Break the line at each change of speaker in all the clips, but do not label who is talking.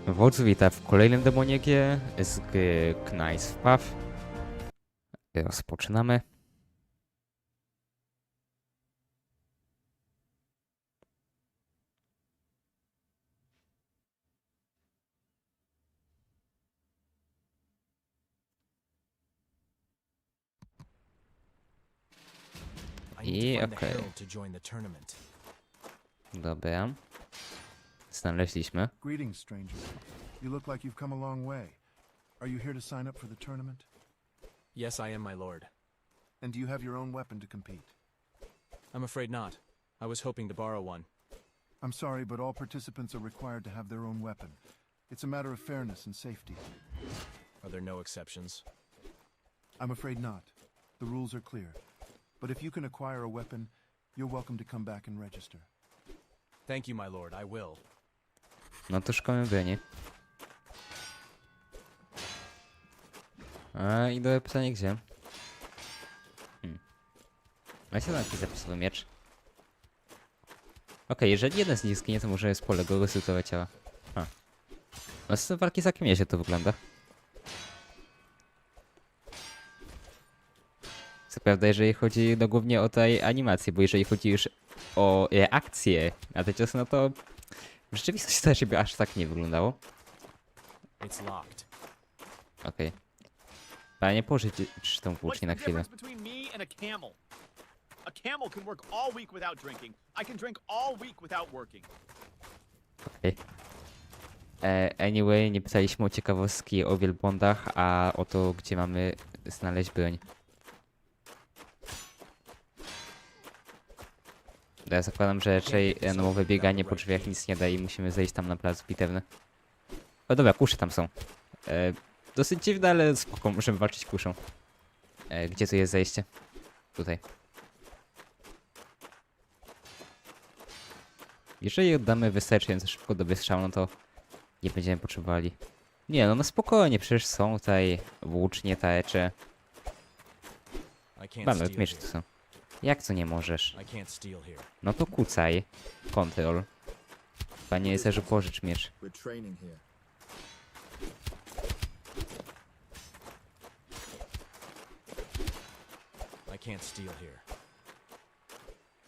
Wodzu wita w kolejnym demoniegie z gry Knights of Path. Rozpoczynamy. I okej. Dobra. Znaleźliśmy.
Greetings, stranger. You look like you've come a long way. Are you here to sign up for the tournament?
Yes, I am, my lord.
And do you have your own weapon to compete?
I'm afraid not. I was hoping to borrow one.
I'm sorry, but all participants are required to have their own weapon. It's a matter of fairness and safety.
Are there no exceptions?
I'm afraid not. The rules are clear. But if you can acquire a weapon, you're welcome to come back and register.
Thank you, my lord. I will.
No to szukamy broni. I dobre pytanie gdzie? A się tam jakiś zapisowy miecz. Okej, jeżeli jeden z nich zginie, to może jest pole go restrukturować ciała. No z walki z jakim jezie to wygląda? Co prawda, jeżeli chodzi no głównie o tej animację, bo jeżeli chodzi już o reakcję na te ciosy, no to w rzeczywistości też by aż tak nie wyglądało.
It's locked.
Okej. Panie, pożyć tą włócznię na chwilę.
A camel can work all week without drinking. I can drink all week without working.
Okej. Anyway, nie pisaliśmy o ciekawostki o wielbłądach, a o to, gdzie mamy znaleźć broń. Ja zakładam, że raczej randomowe bieganie po drzwiach nic nie da i musimy zejść tam na plac bitewny. O dobra, kusze tam są. Dosyć dziwne, ale spoko, możemy walczyć kuszą. Gdzie tu jest zejście? Tutaj. Jeżeli oddamy wystarczająco szybko do wystrzału, no to nie będziemy potrzebowali. Nie, no spokojnie, przecież są tutaj włócznie, tarcze. Nawet miecze tu są. Jak co nie możesz? No to kucaj. Kontrol. Panie Serzu, pożycz miecz.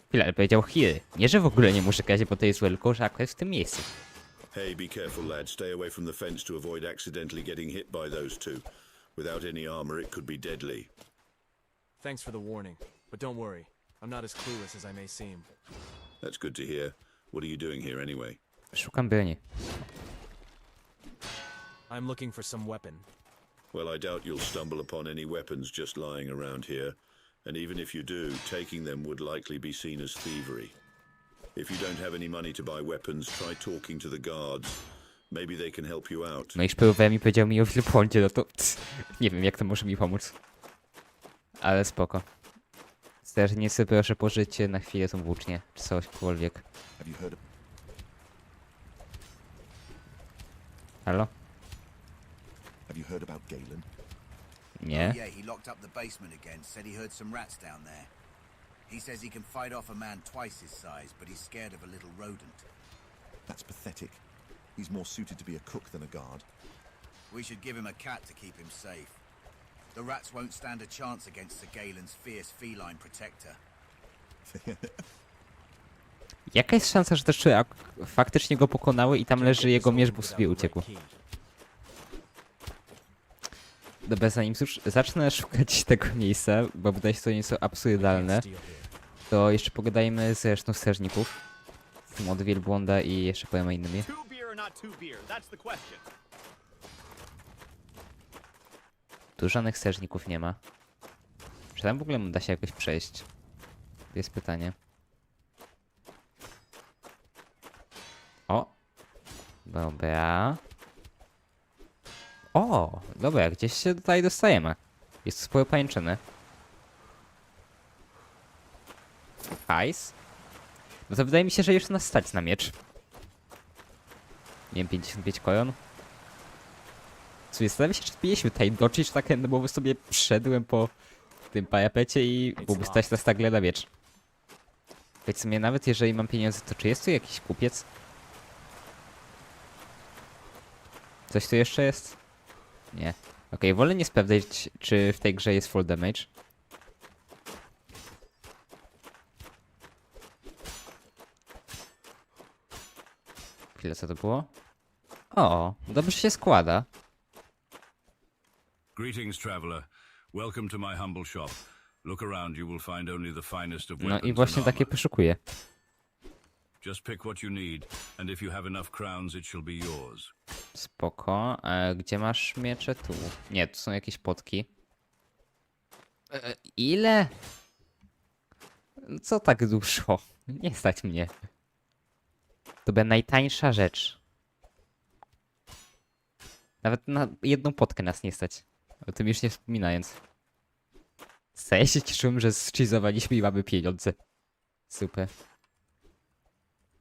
Chwilę, ale powiedział Gier. Nie, że w ogóle nie muszę kraść, bo to jest tylko, że akurat w tym miejscu.
Hey, be careful, lad. Stay away from the fence to avoid accidentally getting hit by those two. Without any armor, it could be deadly.
Thanks for the warning, but don't worry. I'm not as clueless as I may seem.
That's good to hear. What are you doing here anyway?
Szukam broni.
I'm looking for some weapon.
Well, I doubt you'll stumble upon any weapons just lying around here. And even if you do, taking them would likely be seen as thievery. If you don't have any money to buy weapons, try talking to the guards. Maybe they can help you out.
No i próbowałem i powiedział mi o wielbłądzie, no to nie wiem, jak to może mi pomóc. Ale spoko. Strażnicy, proszę pożycie na chwilę tą włócznię, czy cośkolwiek. Halo?
Have you heard about Galen?
Nie.
Yeah, he locked up the basement again, said he heard some rats down there. He says he can fight off a man twice his size, but he's scared of a little rodent.
That's pathetic. He's more suited to be a cook than a guard.
We should give him a cat to keep him safe. The rats won't stand a chance against Sir Galen's fierce feline protector.
Jaka jest szansa, że te szczury faktycznie go pokonały i tam leży jego miecz, bo sobie uciekł? Dobra, zanim już zacznę szukać tego miejsca, bo wydaje się to nieco absurdalne, to jeszcze pogadajmy z resztą strażników. Z tym od wielbłąda i jeszcze powiem o innymi.
Two beer or not two beer? That's the question.
Tu żadnych strażników nie ma. Czy tam w ogóle da się jakoś przejść? To jest pytanie. O! Dobra. O! Dobra, gdzieś się tutaj dostajemy. Jest to sporo pańczyny. Hajs. No to wydaje mi się, że jeszcze nas stać na miecz. Nie wiem, 55 koron. Zastanawiam się, czy powinniśmy tutaj doczyć tak, no bo sobie wszedłem po tym parapecie i byłby stać nas tak na miecz. Powiedz mnie, nawet jeżeli mam pieniądze, to czy jest tu jakiś kupiec? Coś tu jeszcze jest? Nie. Okej, wolę nie sprawdzać, czy w tej grze jest full damage. Chwilę, co to było? O, dobrze się składa.
Greetings, traveler. Welcome to my humble shop. Look around, you will find only the finest of
No
weapons
i właśnie
and
takie
armor.
poszukuję.
Just pick what you need, and if you have enough crowns, it shall be yours.
Spoko. Gdzie masz miecze? Tu. Nie, tu są jakieś potki. Ile? Co tak dużo? Nie stać mnie. To była najtańsza rzecz. Nawet na jedną potkę nas nie stać. O tym już nie wspominając. Ja się cieszyłem, że zchizowaliśmy i mamy pieniądze. Super.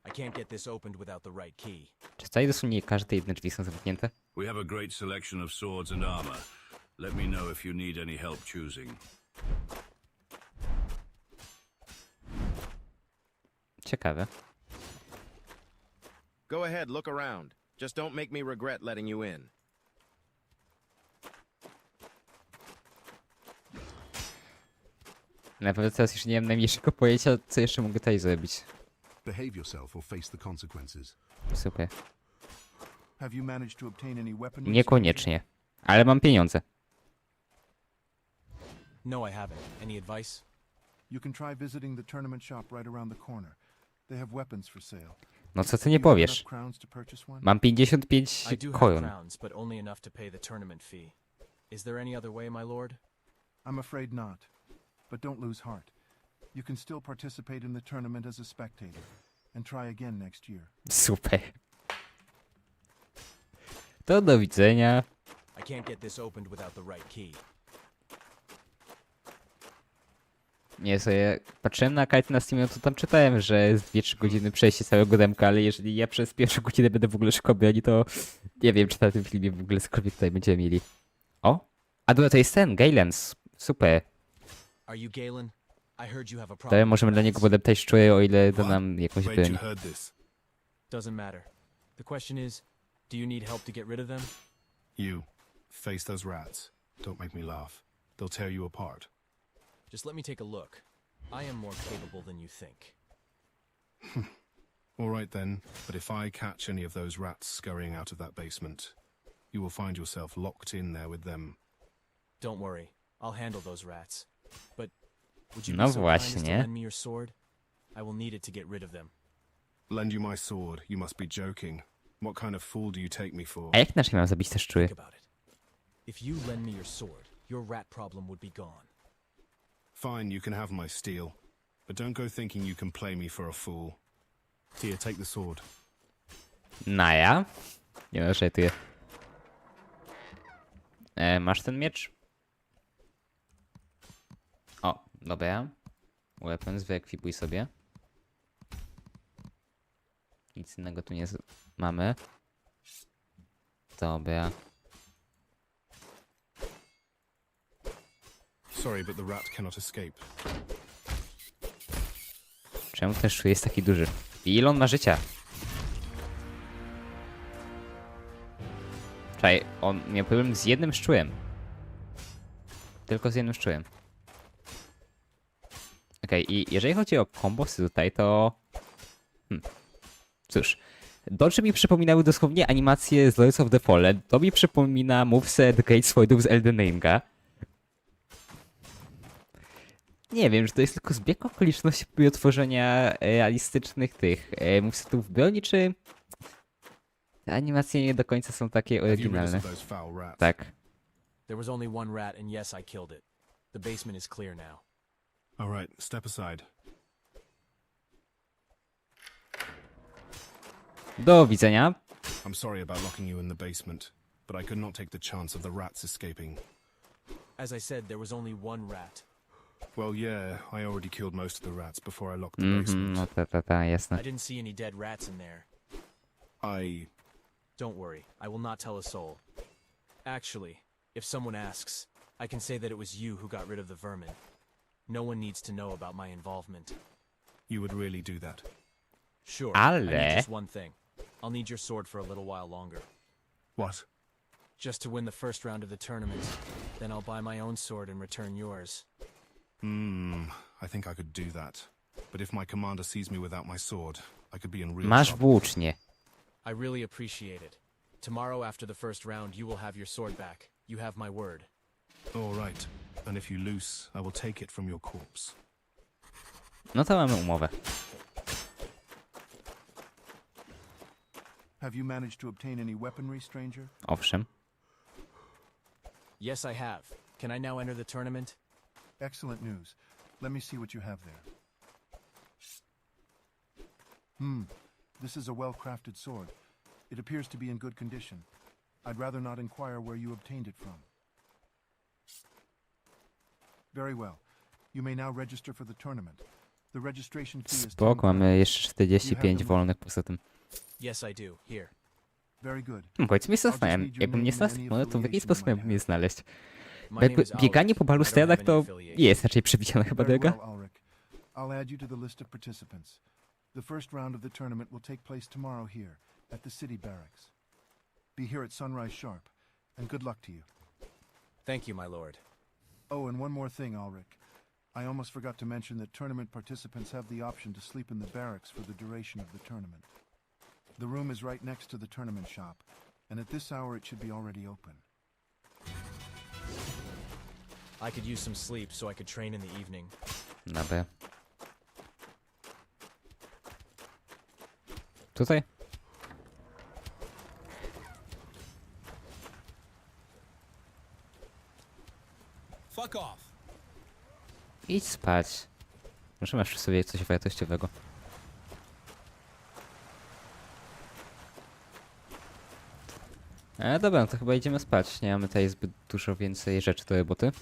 I can't get this opened without the right key.
Czy tutaj dosłownie każde jedne drzwi są zamknięte?
We have a great selection of swords and armor. Let me know if you need any help choosing.
Ciekawe.
Go ahead, look around. Just don't make me regret letting you in.
Naprawdę teraz już nie mam najmniejszego pojęcia, co jeszcze mogę tutaj zrobić.
Behave yourself or face the consequences.
Super.
Have you managed to obtain any weaponry?
Niekoniecznie. Ale mam pieniądze.
No, I haven't. Any advice?
You can try visiting the tournament shop right around the corner. They have weapons for sale.
No co ty
Do
nie
you have
powiesz?
enough crowns to purchase one?
Mam 55
I do have
koron.
crowns, but only enough to pay the tournament fee. Is there any other way, my lord?
I'm afraid not. But don't lose heart. You can still participate in the tournament as a spectator and try again next year.
Super. To do widzenia.
I can't get this opened without the right key.
Nie, sobie patrzyłem na kartę na Steamie, to tam czytałem, że jest 2-3 godziny przejście całego demka, ale jeżeli ja przez pierwszą godzinę będę w ogóle szukał broni, to nie wiem, czy na tym filmie w ogóle cokolwiek tutaj będziemy mieli. O! A dobra, to jest ten, Galen. Super.
Are you Galen? I heard you have a
To
problem.
możemy dla niego podeptać szczury, o ile da nam jakąś
Afraid you
broń.
heard this.
Doesn't matter. The question is, do you need help to get rid of them?
You, face those rats. Don't make me laugh. They'll tear you apart.
Just let me take a look. I am more capable than you think.
All right then, but if I catch any of those rats scurrying out of that basement, you will find yourself locked in there with them.
Don't worry. I'll handle those rats. But would you
No
be so kind as to
właśnie.
lend me your sword? I will need it to get rid of them.
Lend you my sword? You must be joking. What kind of fool do you take me for?
A jak inaczej mam zabić te szczury?
Think about it. If you lend me your sword, your rat problem would be gone.
Fine, you can have my steel. But don't go thinking you can play me for a fool. Here, take the sword.
Naja? Nie no, żartuję. Masz ten miecz? O, dobra. Weapons, wyekwipuj sobie. Nic innego tu nie mamy. Dobra.
Sorry, but the rat cannot escape.
Czemu ten szczur jest taki duży? I ile on ma życia? Czekaj, on miał problem z jednym szczurem. Tylko z jednym szczurem. Okej, i jeżeli chodzi o kombosy tutaj, to... Cóż, Dodge mi przypominały dosłownie animacje z Lords of the Fallen. To mi przypomina moveset Great Swordów z Elden Ringa. Nie wiem, czy to jest tylko zbieg okoliczności próby tworzenia realistycznych tych movesetów broni, czy te animacje nie do końca są takie
Have you rid us
oryginalne.
of those foul rats?
Tak.
There was only one rat, and yes, I killed it. The basement is clear now.
All right, step aside.
Do widzenia.
I'm sorry about locking you in the basement, but I could not take the chance of the rats escaping.
As I said, there was only one rat.
Well, yeah, I already killed most of the rats before I locked the
Mhm,
basement.
no jasne.
I didn't see any dead rats in there. Don't worry, I will not tell a soul. Actually, if someone asks, I can say that it was you who got rid of the vermin. No one needs to know about my involvement.
You would really do that?
Sure, I need
Ale...
just one thing. I'll need your sword for a little while longer.
What?
just to win the first round of the tournament. Then I'll buy my own sword and return yours.
I think I could do that. But if my commander sees me without my sword, I could be in real
Masz
trouble.
włócznie.
I really appreciate it. Tomorrow after the first round, you will have your sword back. You have my word.
All right. And if you lose, I will take it from your corpse.
No to mamy umowę.
Have you managed to obtain any weaponry, stranger?
Owszem.
Yes, I have. Can I now enter the tournament?
Excellent news. Let me see what you have there. This is a well-crafted sword. It appears to be in good condition. I'd rather not inquire where you obtained it from. Very well. You may now register for the tournament. The registration fee is
Spoko,
10
mamy jeszcze
You
45
have the
wolnych poza tym.
Yes, I do. Here.
Very good.
Powiedz mi, zastanawiam, jakbym nie znał Stefana, to w jaki sposób miałbym je znaleźć? Bo jakby bieganie po balustradach to nie jest raczej przewidziana chyba
Very
droga.
well, Ulrich. I'll add you to the list of participants. The first round of the tournament will take place tomorrow here, at the city barracks. Be here at sunrise sharp, and good luck to you.
Thank you, my lord.
Oh, and one more thing, Ulrich. I almost forgot to mention that tournament participants have the option to sleep in the barracks for the duration of the tournament. The room is right next to the tournament shop, and at this hour it should be already open.
I could use some sleep so I could train in the evening.
Dobra. Tutaj?
Fuck off.
Idź spać. Może masz przy sobie coś wartościowego. Dobra, no to chyba idziemy spać. Nie mamy tutaj zbyt dużo więcej rzeczy do roboty.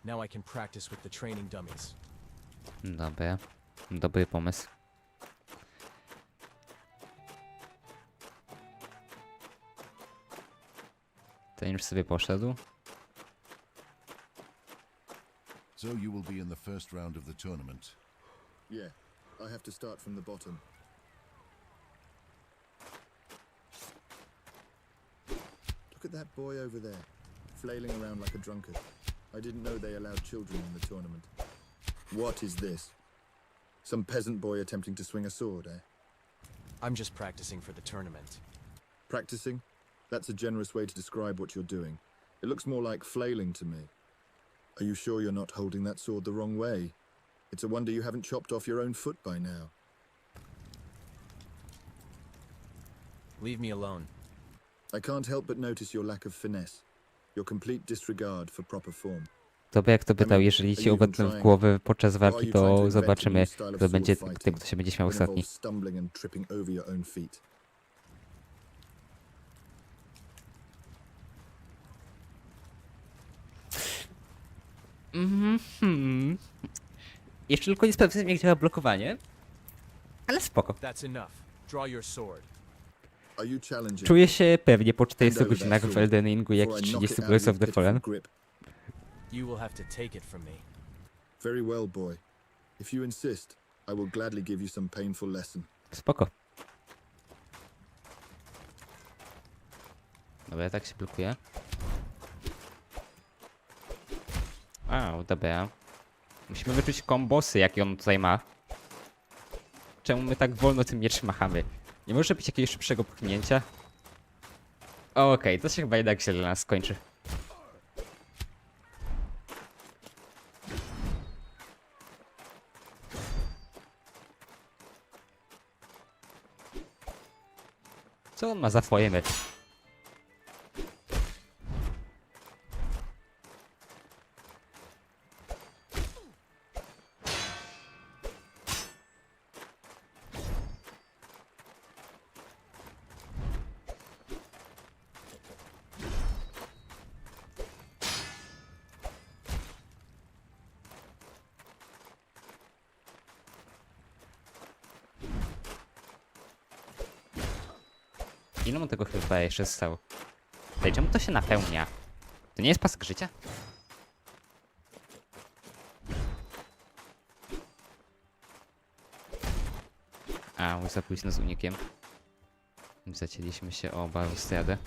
Now I can practice with the training dummies.
Dobra. Dobry pomysł. Ten już sobie poszedł.
So you will be in the first round of the tournament.
Yeah, I have to start from the bottom. Look at that boy over there, flailing around like a drunkard. I didn't know they allowed children in the tournament. What is this? Some peasant boy attempting to swing a sword, eh?
I'm just practicing for the tournament.
Practicing? That's a generous way to describe what you're doing. It looks more like flailing to me. Are you sure you're not holding that sword the wrong way? It's a wonder you haven't chopped off your own foot by now.
Leave me alone.
I can't help but notice your lack of finesse, your complete disregard for proper form.
Dobra, jak to pytał, jeżeli ci obetnę w głowę podczas walki, to zobaczymy, kto będzie tym, kto się będzie śmiał ostatni.
Stumbling and tripping over your own feet.
Jeszcze tylko nie sprawdzałem, jak działa blokowanie, ale spoko.
That's enough. Draw your sword.
Are you challenging?
Czuję się pewnie po 40 godzinach w Elden Ringu, jak i 30 Breath of the Fallen.
You will have to take it from me.
Very well, boy. If you insist, I will gladly give you some painful lesson.
Spoko. Dobra, tak się blokuje. Wow, dobra. Musimy wyczuć kombosy, jakie on tutaj ma. Czemu my tak wolno tym mieczem machamy? Nie może być jakiegoś szybszego pchnięcia? Okej, to się chyba jednak źle dla nas skończy. Co on ma za fojemy? Ile mu tego chyba jeszcze zostało? Tutaj, czemu to się napełnia? To nie jest pasek życia? A, już za późno z unikiem. Zacięliśmy się o balustradę.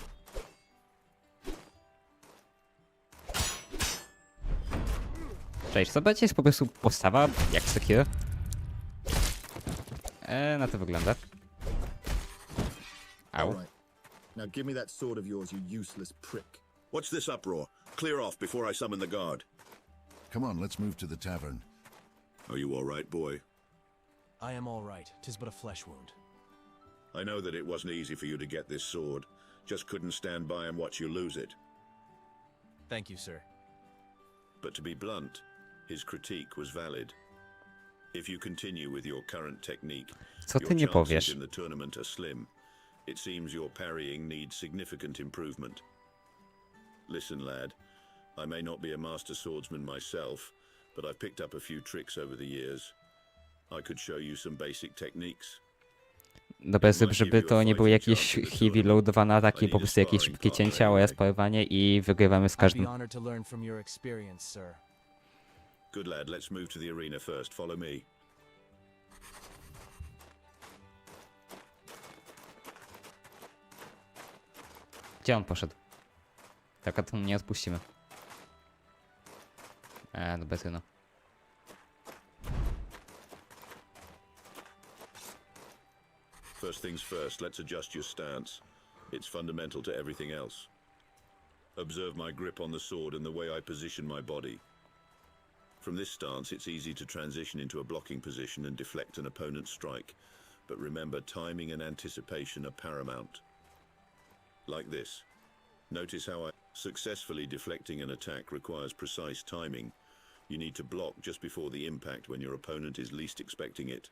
Cześć, to będzie jest po prostu postawa jak Sekiro. Na to wygląda. Au.
All right. Now give me that sword of yours, you useless prick.
What's this uproar? Clear off before I summon the guard.
Come on, let's move to the tavern.
Are you all right, boy?
I am all right. 'Tis but a flesh wound.
I know that it wasn't easy for you to get this sword. Just couldn't stand by and watch you lose it.
Thank you, sir.
But to be blunt, his critique was valid. If you continue with your current technique,
Co ty
your
nie
chances
powiesz?
in the tournament are slim. It seems your parrying needs significant improvement. Listen, lad, I may not be a master swordsman myself, but I've picked up a few tricks over the years. I could show you some basic techniques.
Dobra, żeby to nie były jakieś heavy loadowane ataki, po prostu jakieś szybkie cięcia, oraz parowanie i wygrywamy z
I'd
każdym.
be honored to learn from your experience, sir.
Good lad, let's move to the arena first. Follow me.
Gdzie on poszedł? Tak, a to nie odpuścimy. Dobra, no.
First things first, let's adjust your stance. It's fundamental to everything else. Observe my grip on the sword and the way I position my body. From this stance, it's easy to transition into a blocking position and deflect an opponent's strike. But remember, timing and anticipation are paramount. Like this. Notice how successfully deflecting an attack requires precise timing. You need to block just before the impact when your opponent is least expecting it.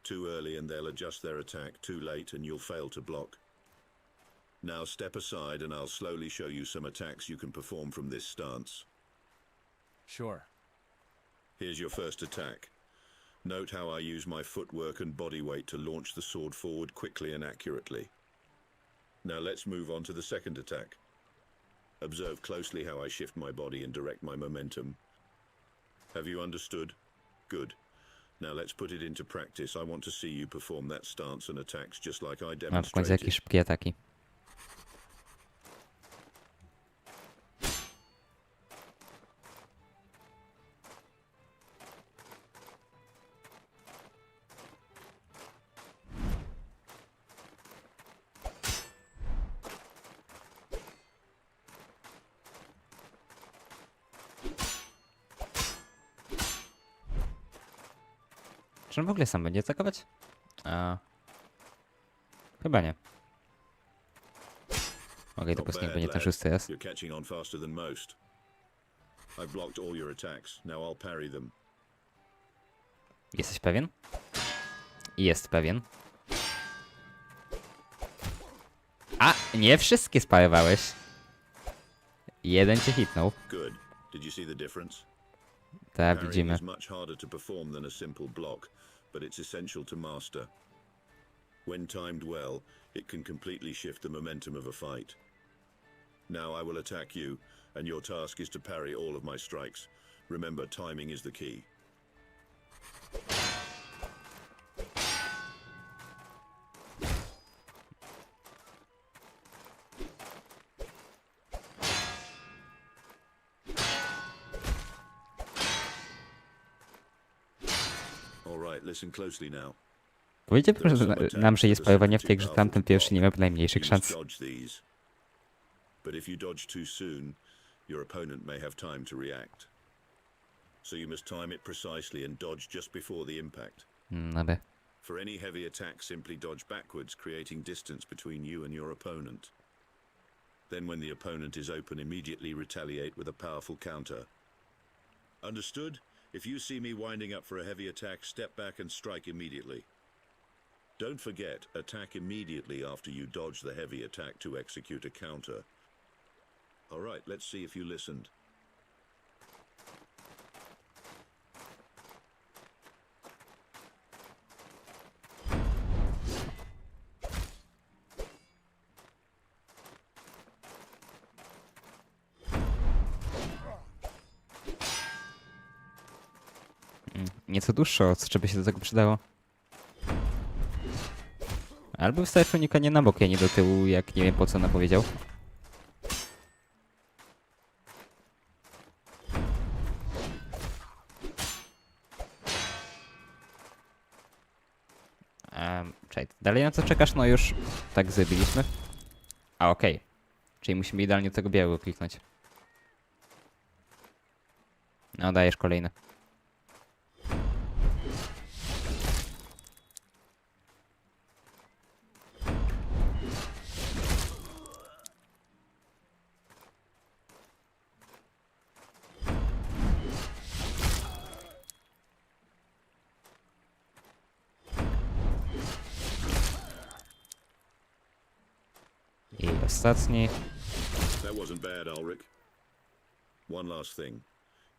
Too early and they'll adjust their attack. Too late and you'll fail to block. Now step aside and I'll slowly show you some attacks you can perform from this stance.
Sure.
Here's your first attack. Note how I use my footwork and body weight to launch the sword forward quickly and accurately. Now let's move on to the second attack. Observe closely how I shift my body and direct my momentum. Have you understood? Good. Now let's put it into practice. I want to see you perform that stance and attacks just like I
A w końcu
demonstrated.
jakieś szybkie ataki. Czy on w ogóle sam będzie atakować? Chyba nie. Okej, to po prostu niech będzie ten szósty raz.
You're catching on faster than most. I've blocked all your attacks. Now I'll parry them.
Jesteś pewien? Jest pewien. A, nie wszystkie sparowałeś. Jeden cię hitnął.
Good. Did you see the difference?
Tak,
Parrying
widzimy.
is much harder to perform than a simple block, but it's essential to master. When timed well, it can completely shift the momentum of a fight. Now I will attack you, and your task is to parry all of my strikes. Remember, timing is the key. All right, listen closely now.
Powiedzcie
There are
proszę
some attacks
nam, że jest
that are
parowanie w tej grze,
too
tamten
powerful
pierwszy
to
nie miał
block.
najmniejszych
You
szans.
must dodge these. But if you dodge too soon, your opponent may have time to react. So you must time it precisely and dodge just before the impact.
Dobra.
For any heavy attack, simply dodge backwards, creating distance between you and your opponent. Then when the opponent is open, immediately retaliate with a powerful counter. Understood? If you see me winding up for a heavy attack, step back and strike immediately. Don't forget, attack immediately after you dodge the heavy attack to execute a counter. All right, let's see if you listened.
nieco dłuższe, co by się do tego przydało. Albo wystarczy unikanie na bok, a nie do tyłu, jak nie wiem po co ona powiedział. Czekaj, dalej na co czekasz? No już tak zrobiliśmy. A okej. Czyli musimy idealnie do tego białego kliknąć. No dajesz kolejny. I ostatni.
That wasn't bad, Ulrich. One last thing.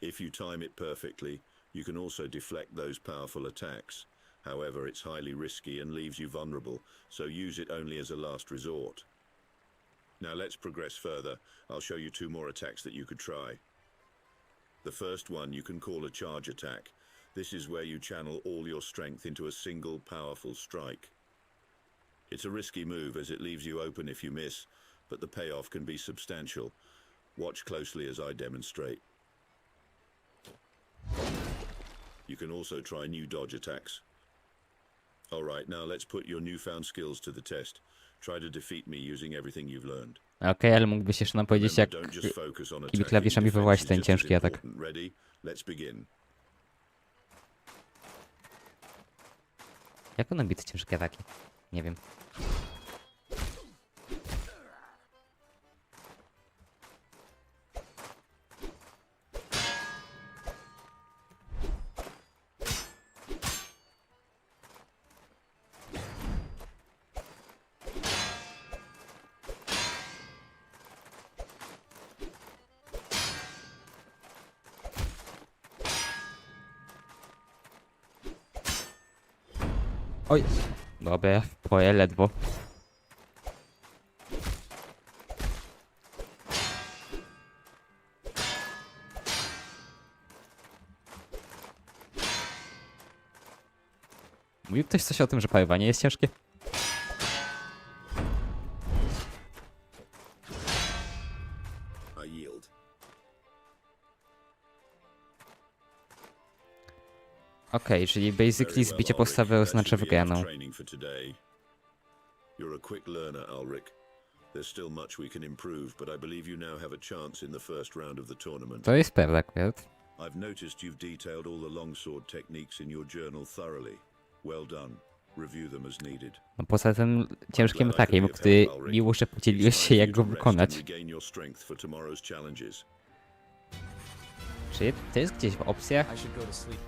If you time it perfectly, you can also deflect those powerful attacks. However, it's highly risky and leaves you vulnerable, so use it only as a last resort. Now let's progress further. I'll show you 2 more attacks that you could try. The first one you can call a charge attack. This is where you channel all your strength into a single powerful strike. It's a risky move as it leaves you open if you miss, but the payoff can be substantial. Watch closely as I demonstrate. You can also try new dodge attacks. Alright, now let's put your newfound skills to the test. Try to defeat me using everything you've learned.
Okej, ale mógłbyś jeszcze nam powiedzieć, jak
Remember, don't just focus on
tymi
attacking.
klawiszami wywołać
Defense
ten
is just as
ciężki atak.
important. Ready? Let's begin.
Jak on bite ciężkie ataki? Nie wiem. Oj, dobra, poję ledwo. Mówił ktoś coś o tym, że paływanie jest ciężkie?
I yield.
Okej, czyli basically zbicie postawy oznacza wygraną.
You're a quick learner, Ulrich. There's still much we can improve, but I believe you now have a chance in the first round of the tournament.
To jest prawda akurat.
I've noticed you've detailed all the longsword techniques in your journal thoroughly. Well done. Review them as needed.
No poza tym ciężkim atakiem, bo ty miło, że podzieliłeś się jak go wykonać. Czy to jest gdzieś w opcjach?
I should go to sleep.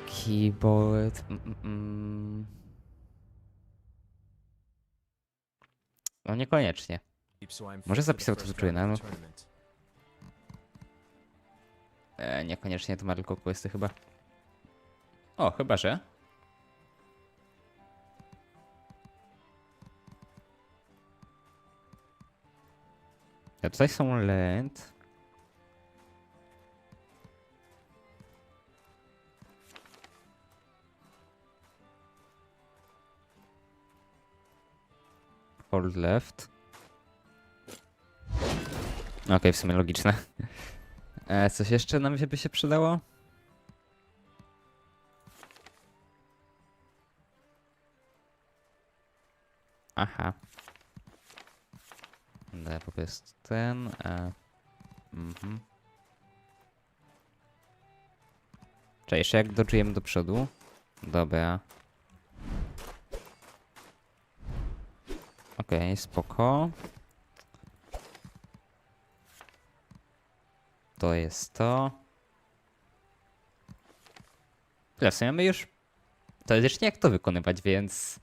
Keyboard. No niekoniecznie.
So I'm
Może
fit for the
zapisał to
first
wyczuję,
round
no.
of the tournament.
Niekoniecznie to ma tylko questy chyba. O, chyba że. A tutaj są land. Hold left. Okej, w sumie logiczne. Coś jeszcze nam by się przydało? Aha. Daj po prostu ten. Cześć, jeszcze jak dodżujemy do przodu. Dobra. Okej, spoko. To jest to. Tyle, w sumie mamy już teoretycznie jak to wykonywać, więc...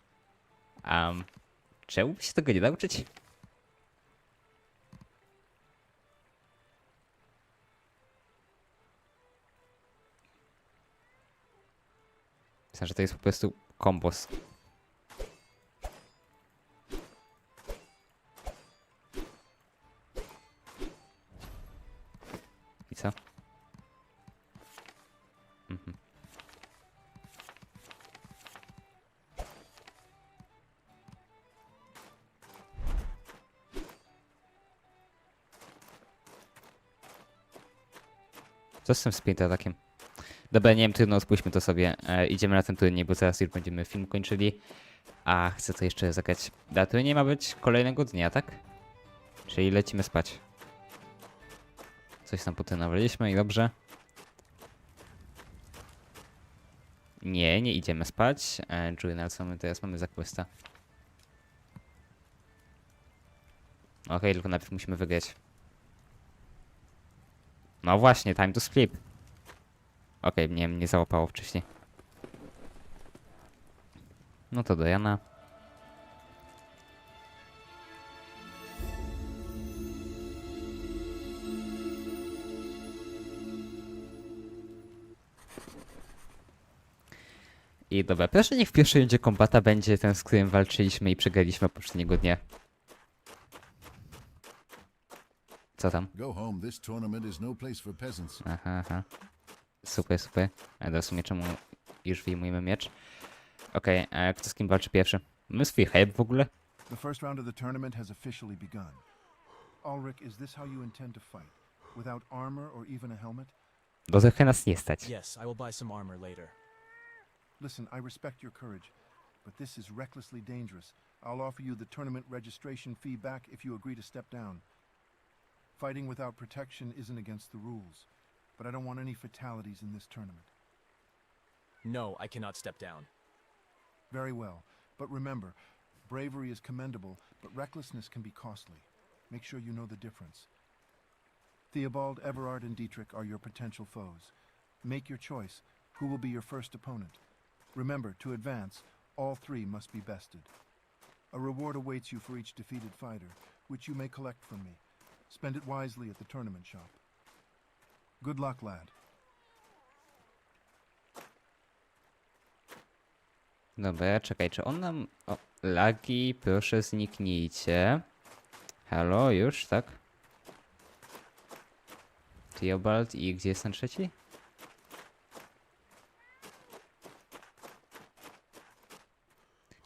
czemu by się tego nie nauczyć? Myślę, że to jest po prostu kombos. I co? To z tym sprint atakiem. Dobra, nie wiem, trudno, odpuśćmy to sobie. Idziemy na ten turniej, bo zaraz już będziemy film kończyli. A chcę to jeszcze zagrać. A turniej ma być kolejnego dnia, tak? Czyli lecimy spać. Coś tam potrenowaliśmy i dobrze. Nie, nie idziemy spać. Journal, co my teraz mamy za questa? Okej, tylko najpierw musimy wygrać. No właśnie, time to sleep. Okej, nie załapało wcześniej. No to do Jana. I dobra, proszę niech w pierwszej rundzie kombata będzie ten, z którym walczyliśmy i przegraliśmy poprzedniego dnia. Co tam?
Go home. This tournament is no place for peasants.
Aha. Super, super. Ale w sumie czemu już wyjmujemy miecz? Okej, a kto z kim walczy pierwszy? My swój hype w ogóle?
The first round of the tournament has officially begun. Ulrich, is this how you intend to fight? Without armor or even a helmet?
Bo trochę nas nie stać.
Yes, I will buy some armor later.
Listen, I respect your courage, but this is recklessly dangerous. I'll offer you the tournament registration fee back if you agree to step down. Fighting without protection isn't against the rules, but I don't want any fatalities in this tournament.
No, I cannot step down.
Very well, but remember, bravery is commendable, but recklessness can be costly. Make sure you know the difference. Theobald, Everard, and Dietrich are your potential foes. Make your choice. Who will be your first opponent? Remember, to advance, all three must be bested. A reward awaits you for each defeated fighter, which you may collect from me. Spend it wisely at the tournament shop. Good luck, lad.
Dobra, czekaj, czy on nam... O, lagi, proszę zniknijcie. Halo, już, tak? Theobald i gdzie jest ten trzeci?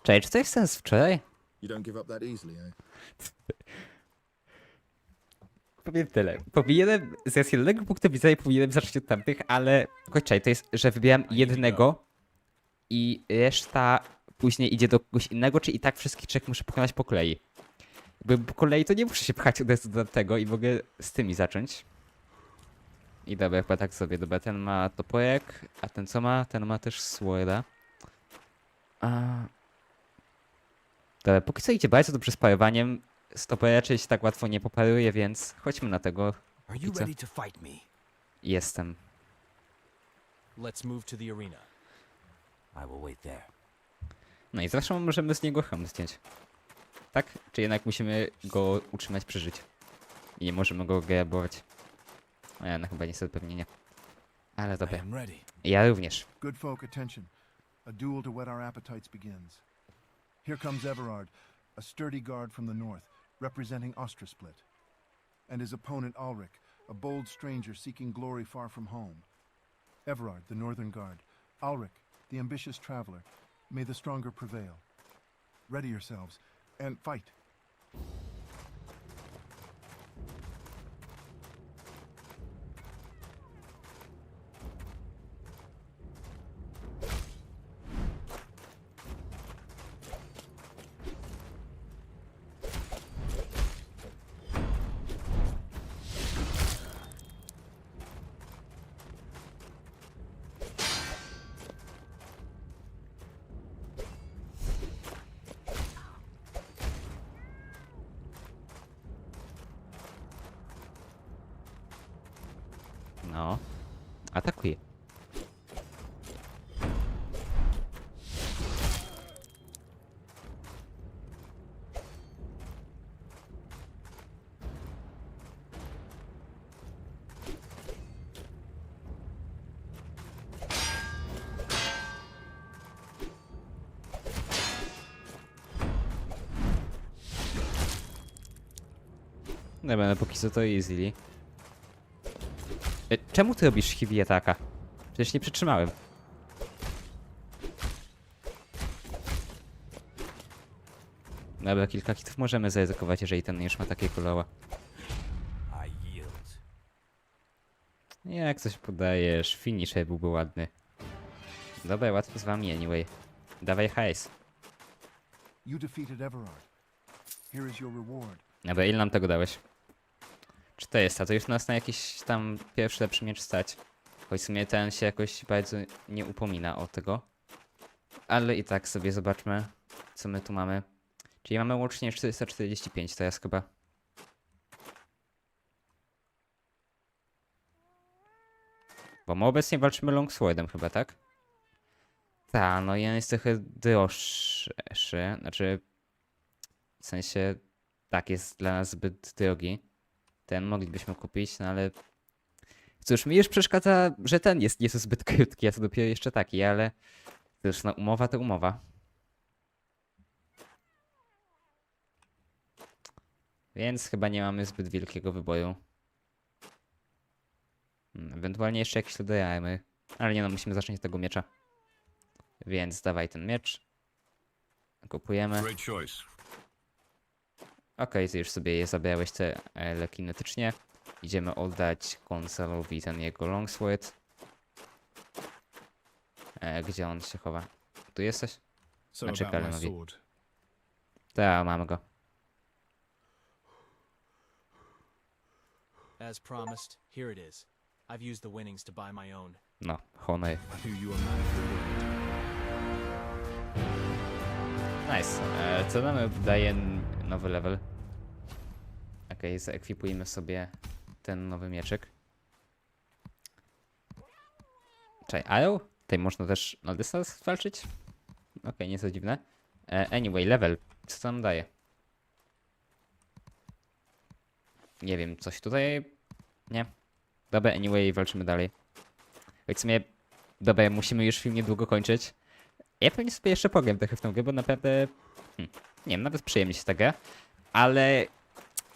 Czekaj, czy to jest sens wczoraj?
You don't give up that easily, eh?
Powiem tyle. Powinienem, z jednego punktu widzenia powinienem zacząć od tamtych, ale... Czekaj, to jest, że wybieram jednego i reszta później idzie do kogoś innego, czy i tak wszystkich trzech muszę pokonać po kolei? Jakby po kolei to nie muszę się pchać od razu do tego i mogę z tymi zacząć. I dobra, chyba tak sobie, dobra, ten ma toporek, a ten co ma? Ten ma też sworda. Dobra, póki co idzie bardzo dobrze z parowaniem. Stopę raczej się tak łatwo nie poparuje, więc chodźmy na tego.
Are you ready to fight me?
Jestem.
Let's move to the arena.
I will wait there.
No i zawsze możemy z niego hełm zdjąć. Tak? Czy jednak musimy go utrzymać przy życiu? I nie możemy go grabować. No chyba niestety pewnie nie. Ale dobra. Ja również.
Good folk, attention. A duel to whet our appetites begins. Here comes Everard, a sturdy guard from the north, representing Austrasplit. And his opponent Ulrich, a bold stranger seeking glory far from home. Everard, the northern guard. Ulrich, the ambitious traveler. May the stronger prevail. Ready yourselves, and fight.
No. Atakuje. Dobra, no póki co to easily. Czemu ty robisz heavy ataka? Przecież nie przytrzymałem. Dobra, kilka hitów możemy zaryzykować, jeżeli ten już ma takie koloła. Jak coś podajesz, finisher byłby ładny. Dobra, łatwo z wami anyway. Dawaj hajs.
You defeated Everard. Here is your reward.
Dobra, ile nam tego dałeś? 400, to już nas na jakiś tam pierwszy lepszy miecz stać. Choć w sumie ten się jakoś bardzo nie upomina o tego. Ale i tak sobie zobaczmy, co my tu mamy. Czyli mamy łącznie 445 teraz chyba. Bo my obecnie walczymy longswordem chyba, tak? Ta, no i on jest trochę droższy. Znaczy, w sensie, tak, jest dla nas zbyt drogi. Ten moglibyśmy kupić, no ale... Cóż, mi już przeszkadza, że ten jest nieco zbyt krótki, a to dopiero jeszcze taki, ale... Cóż, no umowa to umowa. Więc chyba nie mamy zbyt wielkiego wyboru. Ewentualnie jeszcze jakieś dodajemy. Ale nie no, musimy zacząć od tego miecza. Więc dawaj ten miecz. Kupujemy.
Great choice.
Okej, ty już sobie je zabrałeś te kinetycznie. Idziemy oddać Gonzalowi ten jego longsword. Gdzie on się chowa? Tu jesteś?
So
Znaczy
about my
Kalenowi.
sword.
Tak, mamy go.
As promised, here it is. I've used the winnings to buy my own.
No, honor.
I knew you were a man of your word.
Nice. Co nam daje nowy level? Okej, zaekwipujmy sobie ten nowy mieczek. Czekaj, arrow? Tutaj można też na dystans walczyć? Okej, nie co dziwne. Anyway, level. Co to nam daje? Nie wiem, coś tutaj... Nie. Dobra, anyway, walczymy dalej. Choć w sumie... Dobra, musimy już film niedługo kończyć. Ja pewnie sobie jeszcze pogram trochę w tą grę, bo naprawdę... nie wiem, nawet przyjemnie się ta gra. Ale...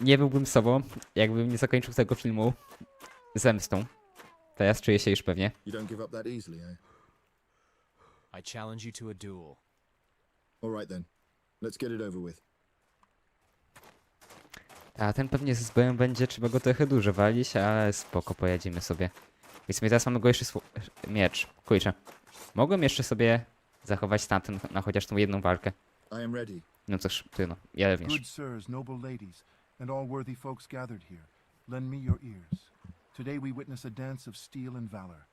Nie byłbym sobą, jakbym nie zakończył tego filmu zemstą. Teraz czuję się już pewnie.
You don't give up that easily, eh?
I challenge you to a duel.
All right then. Let's get it over with.
A ten pewnie z zbroją będzie trzeba go trochę dużo walić, ale spoko, pojedziemy sobie. Więc my teraz mamy go jeszcze miecz. Kurczę. Mogłem jeszcze sobie zachować tamten na chociaż tą jedną walkę.
I am ready.
No cóż, trudno. Ja również.
Good sirs, noble ladies, and all worthy folks gathered here, lend me your ears. Today we witness a dance of steel and valor.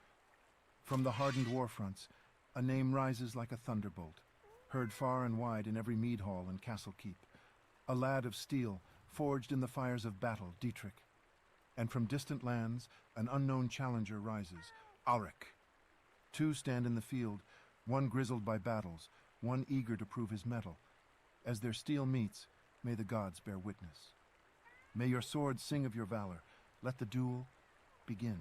From the hardened war fronts, a name rises like a thunderbolt, heard far and wide in every mead hall and castle keep. A lad of steel, forged in the fires of battle, Dietrich. And from distant lands, an unknown challenger rises, Auric. Two stand in the field, one grizzled by battles, one eager to prove his mettle. As their steel meets, may the gods bear witness. May your swords sing of your valor. Let the duel begin.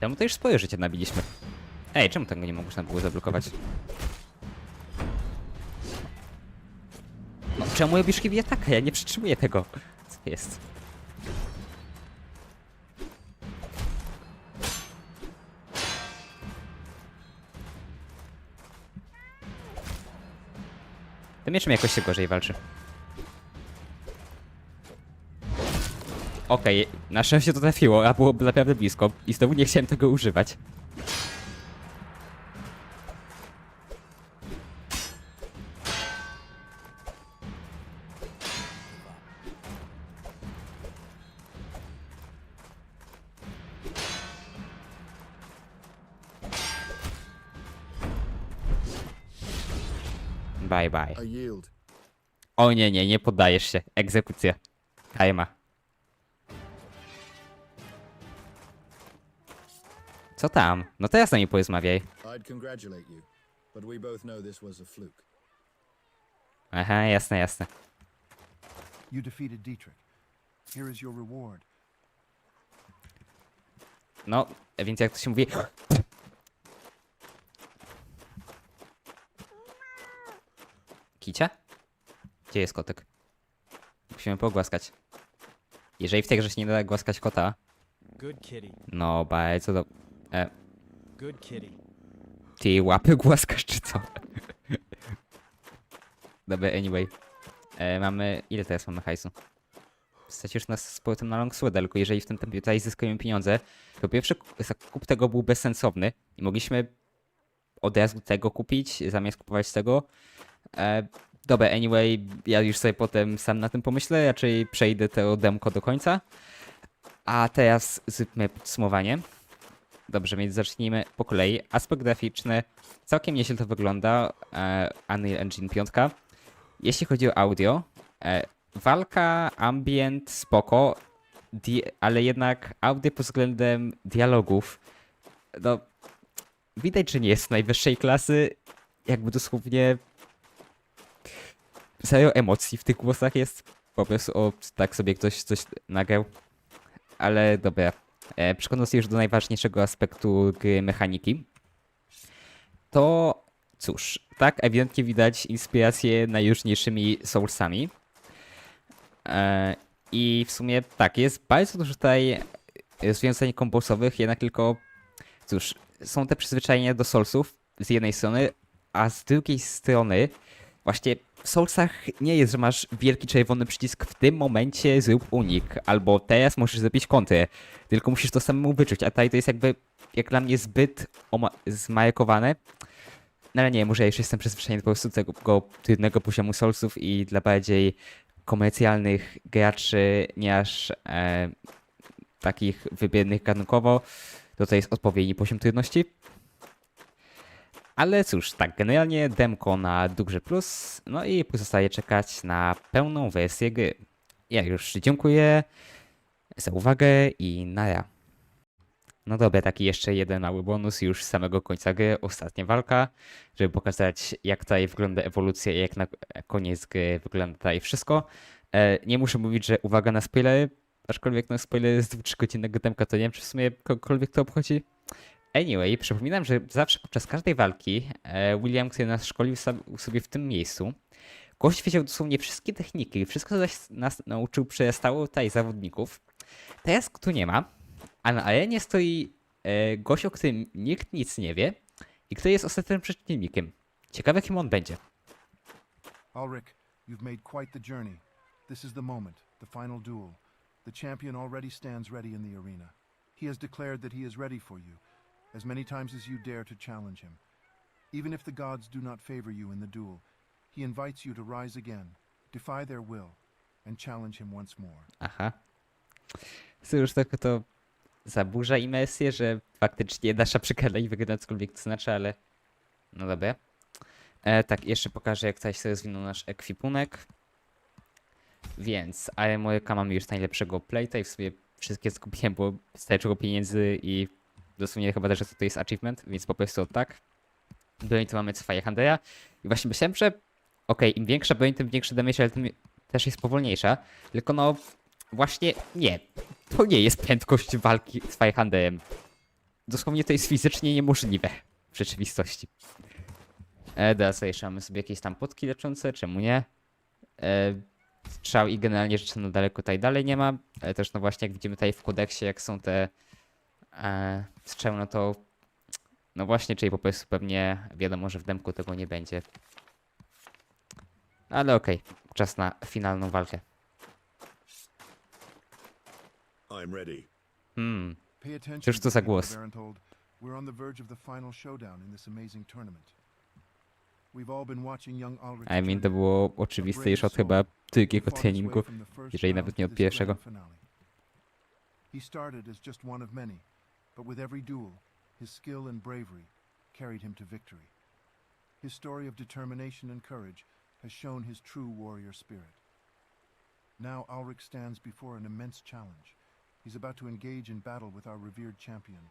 Temu to już swoje życie nabiliśmy. Ej, czemu tego nie można było zablokować? No, czemu robisz heavy attacka? Ja nie przytrzymuję tego. Co jest? Tym mieczem jakoś się gorzej walczy. Okej, na szczęście to trafiło, a było naprawdę blisko. I znowu nie chciałem tego używać. Bye bye.
I yield.
O nie, nie, nie poddajesz się. Egzekucja. Karma. Co tam? No teraz z nami porozmawiaj.
I'd congratulate you, but we both know this was a fluke.
Aha, jasne, jasne.
You defeated Dietrich. Here is your reward.
No, więc jak to się mówi... Kicia? Gdzie jest kotek? Musimy pogłaskać. Jeżeli w tej grze się nie da głaskać kota,
Good kitty.
No, bardzo do...
Good kitty.
Ty łapy głaskasz, czy co? Dobra, anyway. Mamy... Ile teraz mamy hajsu? Stracisz nas z powrotem na longsworda, tylko jeżeli w tym tempie tutaj zyskujemy pieniądze, to pierwszy zakup tego był bezsensowny i mogliśmy od razu tego kupić, zamiast kupować tego. Dobra, anyway, ja już sobie potem sam na tym pomyślę, raczej przejdę to demko do końca. A teraz zróbmy podsumowanie. Dobrze, więc zacznijmy po kolei. Aspekt graficzny, całkiem nieźle to wygląda. Unreal Engine 5. Jeśli chodzi o audio, walka, ambient, spoko, ale jednak audio pod względem dialogów, no widać, że nie jest najwyższej klasy, jakby dosłownie serio emocji w tych głosach jest, po prostu o, tak sobie ktoś coś nagrał, ale dobra, przechodząc już do najważniejszego aspektu gry mechaniki, to cóż, tak ewidentnie widać inspirację najróżniejszymi Soulsami. I w sumie tak, jest bardzo dużo tutaj rozwiązań kombosowych, jednak tylko, cóż, są te przyzwyczajenia do Soulsów z jednej strony, a z drugiej strony właśnie w Soulsach nie jest, że masz wielki czerwony przycisk w tym momencie zrób unik, albo teraz musisz zrobić kontrę, tylko musisz to samemu wyczuć, a tutaj to jest jakby, jak dla mnie, zbyt zmajakowane. No ale nie, może ja już jestem przyzwyczajony po prostu do tego trudnego poziomu Soulsów i dla bardziej komercjalnych graczy, nie aż takich wybiernych gatunkowo, to jest odpowiedni poziom trudności. Ale cóż, tak, generalnie demko na Dubrze Plus, no i pozostaje czekać na pełną wersję gry. Ja już dziękuję za uwagę i nara. No dobra, taki jeszcze jeden mały bonus już z samego końca gry, ostatnia walka, żeby pokazać, jak tutaj wygląda ewolucja i jak na koniec gry wygląda tutaj wszystko. Nie muszę mówić, że uwaga na spoilery, aczkolwiek no spoilery z 2-3-godzinnego demka to nie wiem, czy w sumie kogokolwiek to obchodzi. Anyway, przypominam, że zawsze podczas każdej walki William, który nas szkolił sobie w tym miejscu, gość wiedział dosłownie wszystkie techniki, wszystko co nas nauczył przestało tutaj zawodników. Teraz tu nie ma, a na arenie stoi gość, o którym nikt nic nie wie i który jest ostatnim przeciwnikiem. Ciekawe, kim on będzie.
Ulrich, you've made quite the journey. This is the moment, the final duel. The champion already stands ready in the arena. He has declared that he is ready for you, as many times as you dare to challenge him. Even if the gods do not favor you in the duel, he invites you to rise again, defy their will, and challenge him once more.
Aha. Cóż, tylko to zaburza imersję, że faktycznie nasza przykłada i wygląda cokolwiek to znaczy, ale no dobra. Tak, jeszcze pokażę, jak tutaj sobie rozwinął nasz ekwipunek. Więc AMORka mamy już najlepszego playta i w sobie wszystkie skupiłem, bo starczyło pieniędzy i dosłownie chyba też, że to jest achievement, więc po prostu tak. Broń to mamy Firehandera i właśnie myślałem, że okej, im większa broń, tym większy damage, ale tym też jest powolniejsza. Tylko no właśnie nie. To nie jest prędkość walki z Firehanderem. Dosłownie to jest fizycznie niemożliwe w rzeczywistości. Teraz jeszcze mamy sobie jakieś tam potki leczące, czemu nie? Strzał i generalnie rzeczy no daleko tutaj dalej nie ma, ale też no właśnie jak widzimy tutaj w kodeksie, jak są te strzały, no to no właśnie, czyli po prostu pewnie wiadomo, że w demku tego nie będzie. Ale okej, czas na finalną walkę.
I'm ready.
Pay attention,
Cóż to za
Commander
głos?
Barentold. We're on the verge of the final showdown in this amazing tournament. We've all been watching young Ulrich.
I mean, to było oczywiste już od chyba drugiego treningu, jeżeli nawet nie od pierwszego.
He started as just one of many, but with every duel, his skill and bravery carried him to victory. His story of determination and courage has shown his true warrior spirit. Now Ulrich stands before an immense challenge. He's about to engage in battle with our revered champion,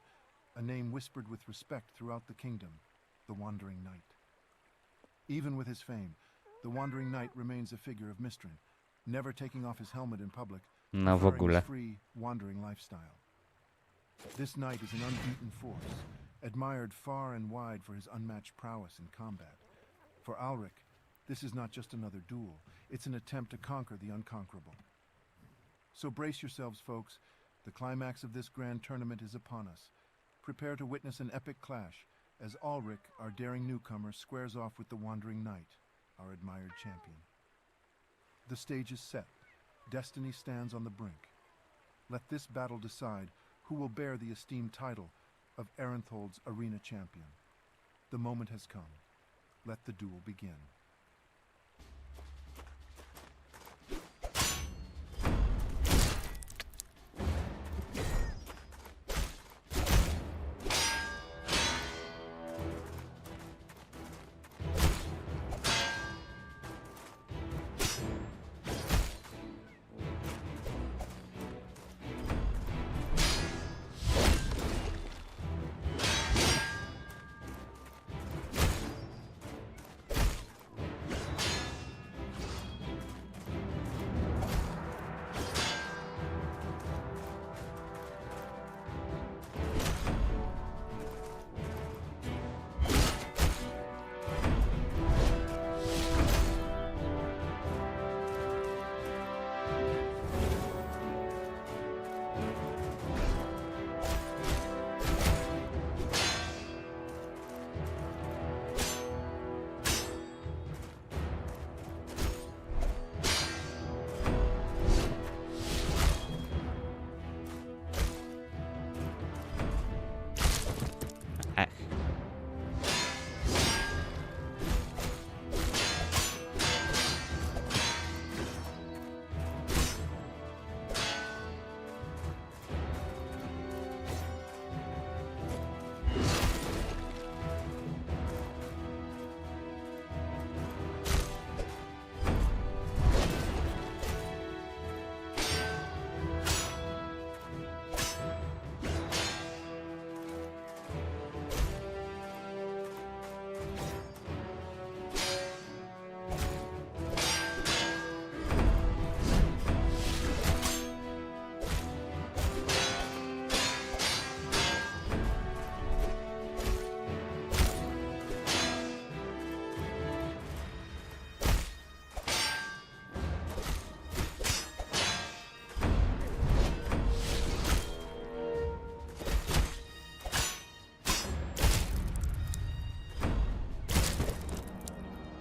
a name whispered with respect throughout the kingdom, the Wandering Knight. Even with his fame, the Wandering Knight remains a figure of mystery, never taking off his helmet in public,
No w
preferring
ogóle.
his free, wandering lifestyle. This knight is an unbeaten force, admired far and wide for his unmatched prowess in combat. For Ulrich, this is not just another duel, it's an attempt to conquer the unconquerable. So brace yourselves, folks. The climax of this grand tournament is upon us. Prepare to witness an epic clash as Ulrich, our daring newcomer, squares off with the Wandering Knight, our admired champion. The stage is set. Destiny stands on the brink. Let this battle decide who will bear the esteemed title of Arenthold's arena champion. The moment has come. Let the duel begin.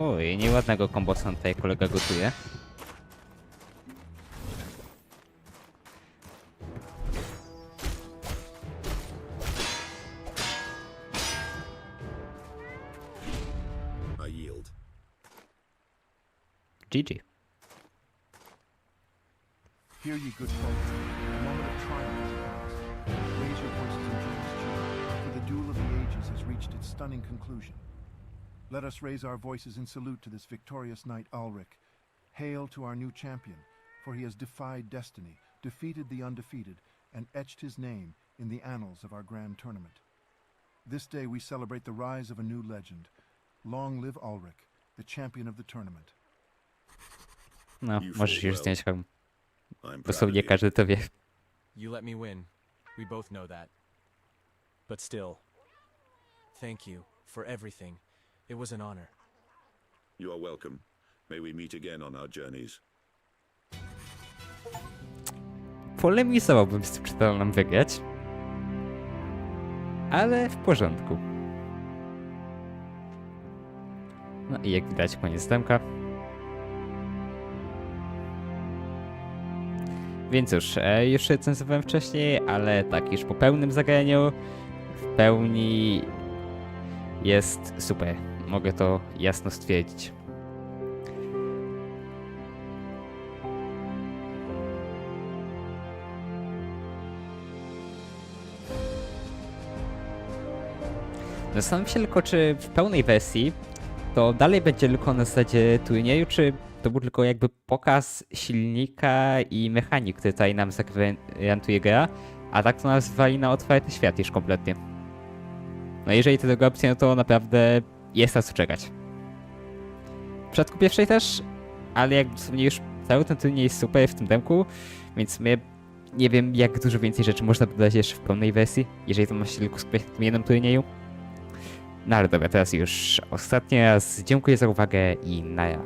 Oj, nieładnego kombosa tutaj kolega gotuje.
I yield.
GG.
Hear ye, good folk. A moment of triumph is upon us. Raise your voices in joyous cheer, for the duel of the ages has reached its stunning conclusion. Let us raise our voices in salute to this victorious knight Ulrich. Hail to our new champion, for he has defied destiny, defeated the undefeated, and etched his name in the annals of our grand tournament. This day we celebrate the rise of a new legend. Long live Ulrich, the champion of the tournament.
No, możesz już zdjąć hełm.
I'm proud of
Dosłownie
you.
każdy to wie.
You let me win. We both know that. But still, thank you for everything. It was an honor.
You are welcome. May we meet again on our journeys.
Polemizowałbym z tym, czy to nam wygrać. Ale w porządku. No i jak widać, koniec demka. Więc już, już recenzowałem wcześniej, ale tak, już po pełnym zagraniu, w pełni jest super. Mogę to jasno stwierdzić. Zastanawiam się tylko, czy w pełnej wersji to dalej będzie tylko na zasadzie turnieju, czy to był tylko jakby pokaz silnika i mechanik, który tutaj nam zagwarantuje gra, a tak to nas wali na otwarty świat już kompletnie. No jeżeli to druga opcja, no to naprawdę jest na co czekać. W przypadku pierwszej też, ale jak dosłownie już cały ten turniej jest super w tym demku, więc my nie wiem, jak dużo więcej rzeczy można dodać jeszcze w pełnej wersji, jeżeli to ma się tylko skupiać na tym jednym turnieju. No ale dobra, teraz już ostatni raz. Dziękuję za uwagę i naja.